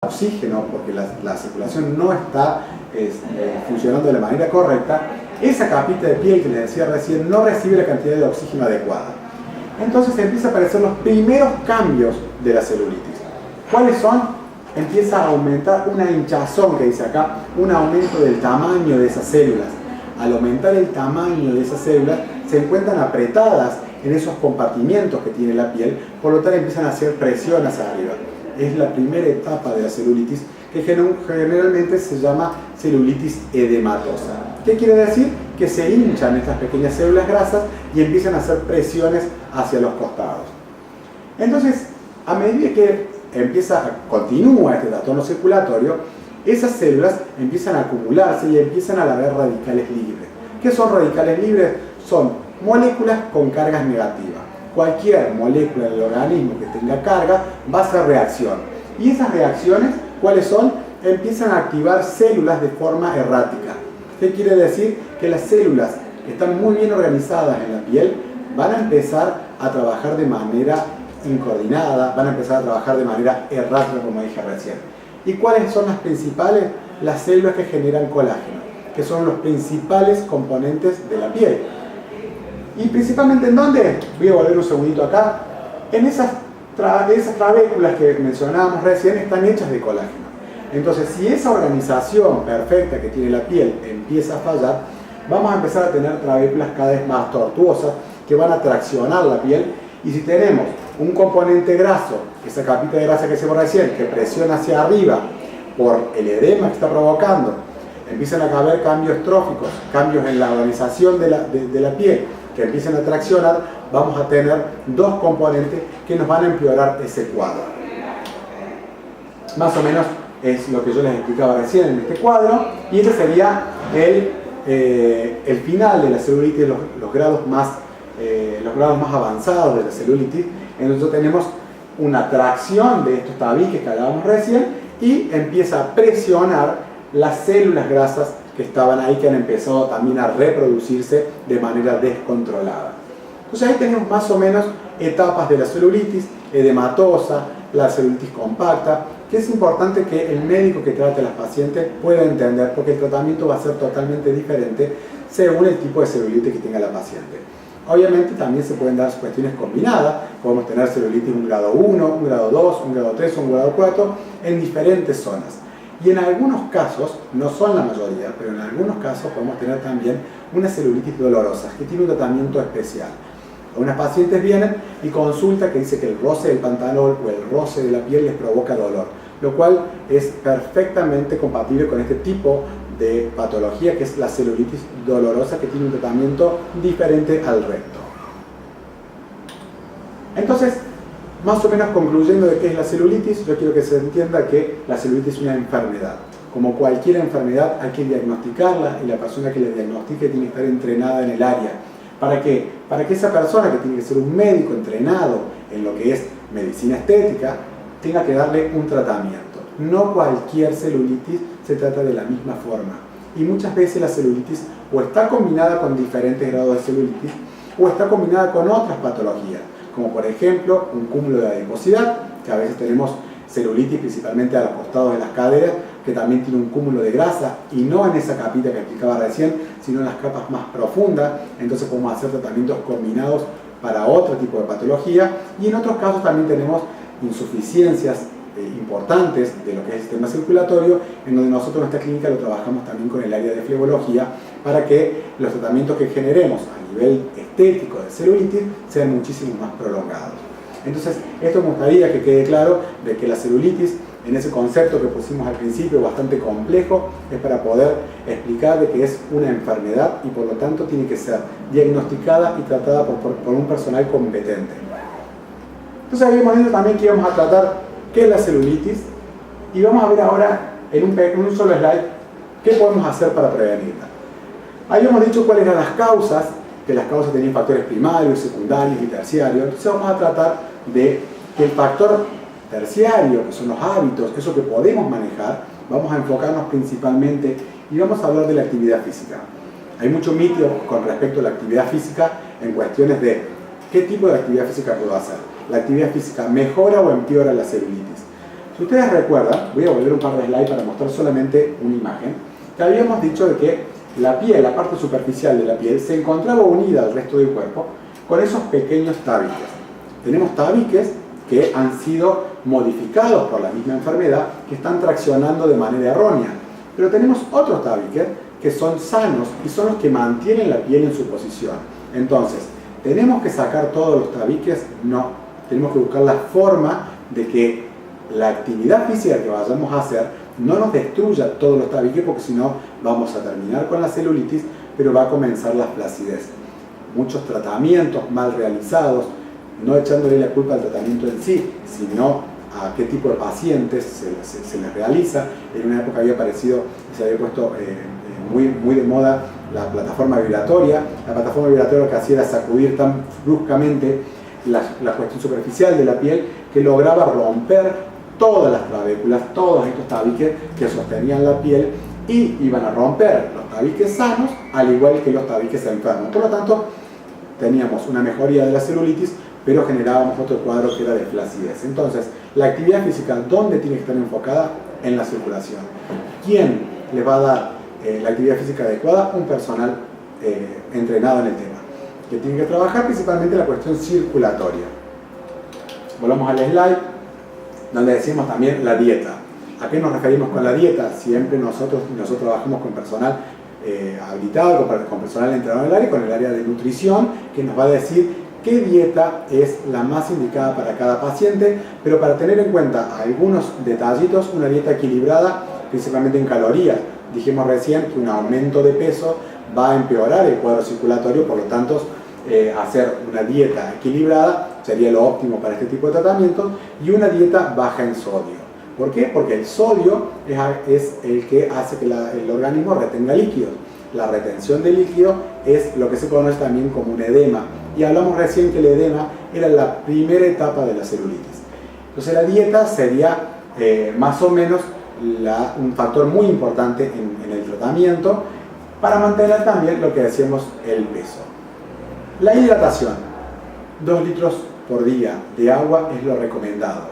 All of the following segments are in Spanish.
oxígeno, porque la circulación no está funcionando de la manera correcta, esa capita de piel que les decía recién no recibe la cantidad de oxígeno adecuada. Entonces empieza a aparecer los primeros cambios de la celulitis. ¿Cuáles son? Empieza a aumentar una hinchazón, que dice acá, un aumento del tamaño de esas células. Al aumentar el tamaño de esas células, se encuentran apretadas en esos compartimientos que tiene la piel, por lo tanto empiezan a hacer presión hacia arriba. Es la primera etapa de la celulitis, que generalmente se llama celulitis edematosa. ¿Qué quiere decir? Que se hinchan estas pequeñas células grasas y empiezan a hacer presiones hacia los costados. Entonces, a medida que continúa este trastorno circulatorio, esas células empiezan a acumularse y empiezan a haber radicales libres. ¿Qué son radicales libres? Son moléculas con cargas negativas. Cualquier molécula del organismo que tenga carga va a hacer reacción. Y esas reacciones, ¿cuáles son? Empiezan a activar células de forma errática. ¿Qué quiere decir? Que las células que están muy bien organizadas en la piel van a empezar a trabajar de manera incoordinada, van a empezar a trabajar de manera errática, como dije recién. ¿Y cuáles son las principales? Las células que generan colágeno, que son los principales componentes de la piel. ¿Y principalmente en dónde? Voy a volver un segundito acá. En esas trabéculas que mencionábamos recién están hechas de colágeno. Entonces, si esa organización perfecta que tiene la piel empieza a fallar, vamos a empezar a tener trabéculas cada vez más tortuosas que van a traccionar la piel. Y si tenemos un componente graso, esa capita de grasa que hicimos recién, que presiona hacia arriba por el edema que está provocando, empiezan a haber cambios tróficos, cambios en la organización de la piel, que empiezan a traccionar, vamos a tener dos componentes que nos van a empeorar ese cuadro. Más o menos es lo que yo les explicaba recién en este cuadro, y este sería el final de la celulitis, los grados más avanzados de la celulitis, en donde tenemos una tracción de estos tabiques que hablábamos recién y empieza a presionar las células grasas que estaban ahí, que han empezado también a reproducirse de manera descontrolada. Entonces ahí tenemos más o menos etapas de la celulitis edematosa, la celulitis compacta, que es importante que el médico que trate a las pacientes pueda entender, porque el tratamiento va a ser totalmente diferente según el tipo de celulitis que tenga la paciente. Obviamente también se pueden dar cuestiones combinadas, podemos tener celulitis un grado 1, un grado 2, un grado 3 o un grado 4 en diferentes zonas. Y en algunos casos, no son la mayoría, pero en algunos casos podemos tener también una celulitis dolorosa, que tiene un tratamiento especial. Algunas pacientes vienen y consultan que dice que el roce del pantalón o el roce de la piel les provoca dolor, lo cual es perfectamente compatible con este tipo de patología, que es la celulitis dolorosa, que tiene un tratamiento diferente al resto. Entonces, más o menos concluyendo de qué es la celulitis, yo quiero que se entienda que la celulitis es una enfermedad. Como cualquier enfermedad hay que diagnosticarla, y la persona que la diagnostique tiene que estar entrenada en el área. ¿Para qué? Para que esa persona, que tiene que ser un médico entrenado en lo que es medicina estética, tenga que darle un tratamiento. No cualquier celulitis se trata de la misma forma. Y muchas veces la celulitis o está combinada con diferentes grados de celulitis o está combinada con otras patologías, como por ejemplo un cúmulo de adiposidad, que a veces tenemos celulitis principalmente a los costados de las caderas, que también tiene un cúmulo de grasa, y no en esa capita que explicaba recién, sino en las capas más profundas. Entonces podemos hacer tratamientos combinados para otro tipo de patología, y en otros casos también tenemos insuficiencias importantes de lo que es el sistema circulatorio, en donde nosotros en esta clínica lo trabajamos también con el área de flebología, para que los tratamientos que generemos a nivel estético de celulitis sean muchísimo más prolongados. Entonces, esto me gustaría que quede claro de que la celulitis, en ese concepto que pusimos al principio, bastante complejo, es para poder explicar de que es una enfermedad y por lo tanto tiene que ser diagnosticada y tratada por un personal competente. Entonces, habíamos dicho también que íbamos a tratar qué es la celulitis, y vamos a ver ahora en un solo slide qué podemos hacer para prevenirla. Habíamos dicho cuáles eran las causas, que las causas tenían factores primarios, secundarios y terciarios. Entonces vamos a tratar de que el factor terciario, que son los hábitos, eso que podemos manejar, vamos a enfocarnos principalmente y vamos a hablar de la actividad física. Hay mucho mito con respecto a la actividad física en cuestiones de qué tipo de actividad física puedo hacer. ¿La actividad física mejora o empeora la celulitis? Si ustedes recuerdan, voy a volver un par de slides para mostrar solamente una imagen, que habíamos dicho de que la piel, la parte superficial de la piel, se encontraba unida al resto del cuerpo con esos pequeños tabiques. Tenemos tabiques que han sido modificados por la misma enfermedad, que están traccionando de manera errónea. Pero tenemos otros tabiques que son sanos y son los que mantienen la piel en su posición. Entonces, ¿tenemos que sacar todos los tabiques? No. Tenemos que buscar la forma de que la actividad física que vayamos a hacer no nos destruya todos los tabiques, porque si no vamos a terminar con la celulitis, pero va a comenzar la flacidez. Muchos tratamientos mal realizados, no echándole la culpa al tratamiento en sí, sino a qué tipo de pacientes se les realiza. En una época había aparecido, se había puesto muy de moda la plataforma vibratoria. La plataforma vibratoria lo que hacía era sacudir tan bruscamente la cuestión superficial de la piel que lograba romper todas las trabéculas, todos estos tabiques que sostenían la piel, y iban a romper los tabiques sanos al igual que los tabiques enfermos. Por lo tanto, teníamos una mejoría de la celulitis, pero generábamos otro cuadro que era de flacidez. Entonces, la actividad física, ¿dónde tiene que estar enfocada? En la circulación. ¿Quién le va a dar la actividad física adecuada? Un personal entrenado en el tema, que tiene que trabajar principalmente la cuestión circulatoria. Volvamos al slide, donde decimos también la dieta. ¿A qué nos referimos con la dieta? Siempre nosotros trabajamos con personal habilitado, con personal entrenado en el área, con el área de nutrición, que nos va a decir qué dieta es la más indicada para cada paciente, pero para tener en cuenta algunos detallitos, una dieta equilibrada, principalmente en calorías. Dijimos recién que un aumento de peso va a empeorar el cuadro circulatorio, por lo tanto, hacer una dieta equilibrada sería lo óptimo para este tipo de tratamientos, y una dieta baja en sodio. ¿Por qué? Porque el sodio es el que hace que el organismo retenga líquidos. La retención de líquido es lo que se conoce también como un edema, y hablamos recién que el edema era la primera etapa de la celulitis. Entonces la dieta sería más o menos un factor muy importante en el tratamiento para mantener también lo que decíamos, el peso. La hidratación, 2 litros por día de agua es lo recomendado.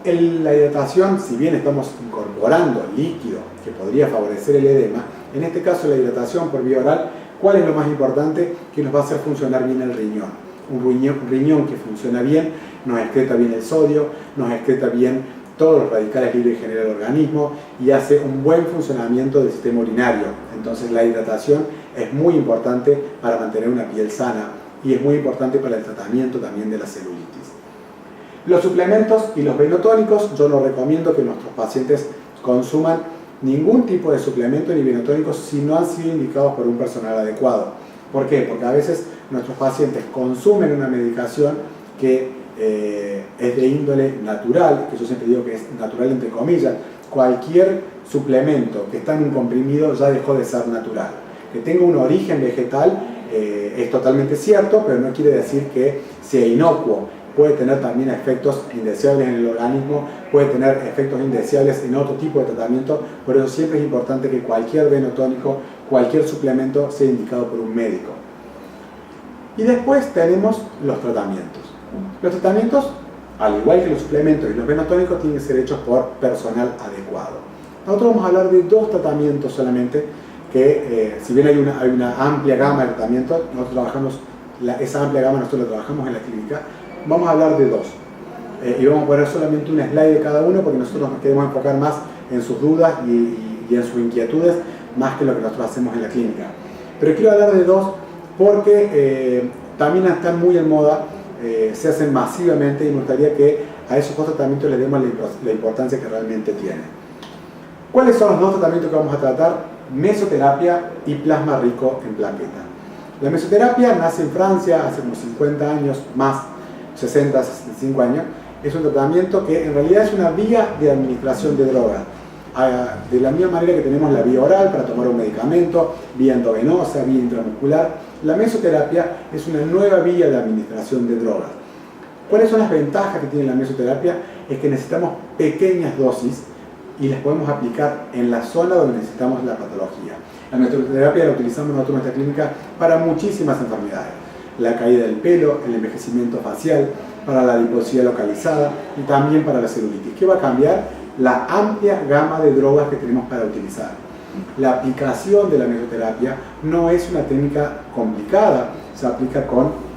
La hidratación, si bien estamos incorporando líquido que podría favorecer el edema, en este caso la hidratación por vía oral, ¿cuál es lo más importante? Que nos va a hacer funcionar bien el riñón. Un riñón que funciona bien, nos excreta bien el sodio, nos excreta bien todos los radicales libres que genera el organismo y hace un buen funcionamiento del sistema urinario. Entonces la hidratación es muy importante para mantener una piel sana y es muy importante para el tratamiento también de la celulitis. Los suplementos y los venotónicos, yo no recomiendo que nuestros pacientes consuman ningún tipo de suplemento ni venotónicos si no han sido indicados por un personal adecuado. ¿Por qué? Porque a veces nuestros pacientes consumen una medicación que es de índole natural, que yo siempre digo que es natural entre comillas. Cualquier suplemento que está en un comprimido ya dejó de ser natural. Que tenga un origen vegetal es totalmente cierto, pero no quiere decir que sea inocuo. Puede tener también efectos indeseables en el organismo, puede tener efectos indeseables en otro tipo de tratamiento. Por eso siempre es importante que cualquier venotónico, cualquier suplemento sea indicado por un médico. Y después tenemos los tratamientos. Los tratamientos, al igual que los suplementos y los venotónicos, tienen que ser hechos por personal adecuado. Nosotros vamos a hablar de 2 tratamientos solamente, que si bien hay una amplia gama de tratamientos, nosotros trabajamos, esa amplia gama nosotros la trabajamos en la clínica. Vamos a hablar de 2 y vamos a poner solamente un slide de cada uno, porque nosotros nos queremos enfocar más en sus dudas y en sus inquietudes, más que lo que nosotros hacemos en la clínica. Pero quiero hablar de 2 porque también están muy en moda, se hacen masivamente, y me gustaría que a esos 2 tratamientos les demos la importancia que realmente tienen. ¿Cuáles son los 2 tratamientos que vamos a tratar? Mesoterapia y plasma rico en plaqueta. La mesoterapia nace en Francia hace unos 50 años, más 60, 65 años. Es un tratamiento que en realidad es una vía de administración de drogas. De la misma manera que tenemos la vía oral para tomar un medicamento, vía endovenosa, vía intramuscular, la mesoterapia es una nueva vía de administración de drogas. ¿Cuáles son las ventajas que tiene la mesoterapia? Es que necesitamos pequeñas dosis y las podemos aplicar en la zona donde necesitamos la patología. La mesoterapia la utilizamos nosotros en nuestra clínica para muchísimas enfermedades. La caída del pelo, el envejecimiento facial, para la adiposidad localizada y también para la celulitis. ¿Qué va a cambiar? la amplia gama de drogas que tenemos para utilizar. La aplicación de la mesoterapia no es una técnica complicada, se aplica con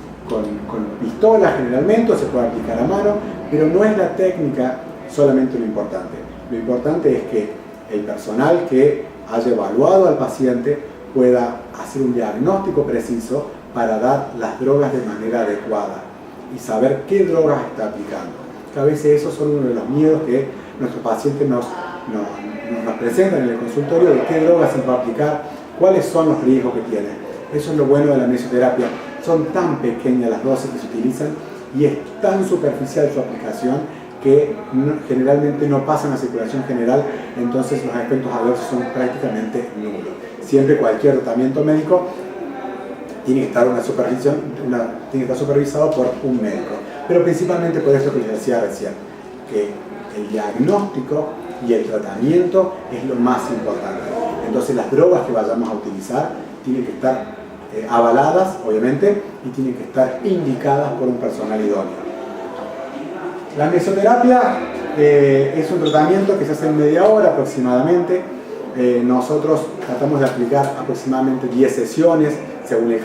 pistolas generalmente, o se puede aplicar a mano, pero no es la técnica solamente lo importante. Lo importante es que el personal que haya evaluado al paciente pueda hacer un diagnóstico preciso para dar las drogas de manera adecuada y saber qué drogas está aplicando. Que a veces esos son uno de los miedos que nuestros pacientes nos presentan en el consultorio, de qué drogas se va a aplicar, cuáles son los riesgos que tienen. Eso es lo bueno de la mesoterapia. Son tan pequeñas las dosis que se utilizan y es tan superficial su aplicación que generalmente no pasan a circulación general, entonces los efectos adversos son prácticamente nulos. Siempre cualquier tratamiento médico tiene que estar supervisado por un médico, pero principalmente por esto que les decía recién, que el diagnóstico y el tratamiento es lo más importante. Entonces las drogas que vayamos a utilizar tienen que estar avaladas, obviamente, y tienen que estar indicadas por un personal idóneo. La mesoterapia es un tratamiento que se hace en media hora aproximadamente. Nosotros tratamos de aplicar aproximadamente 10 sesiones según el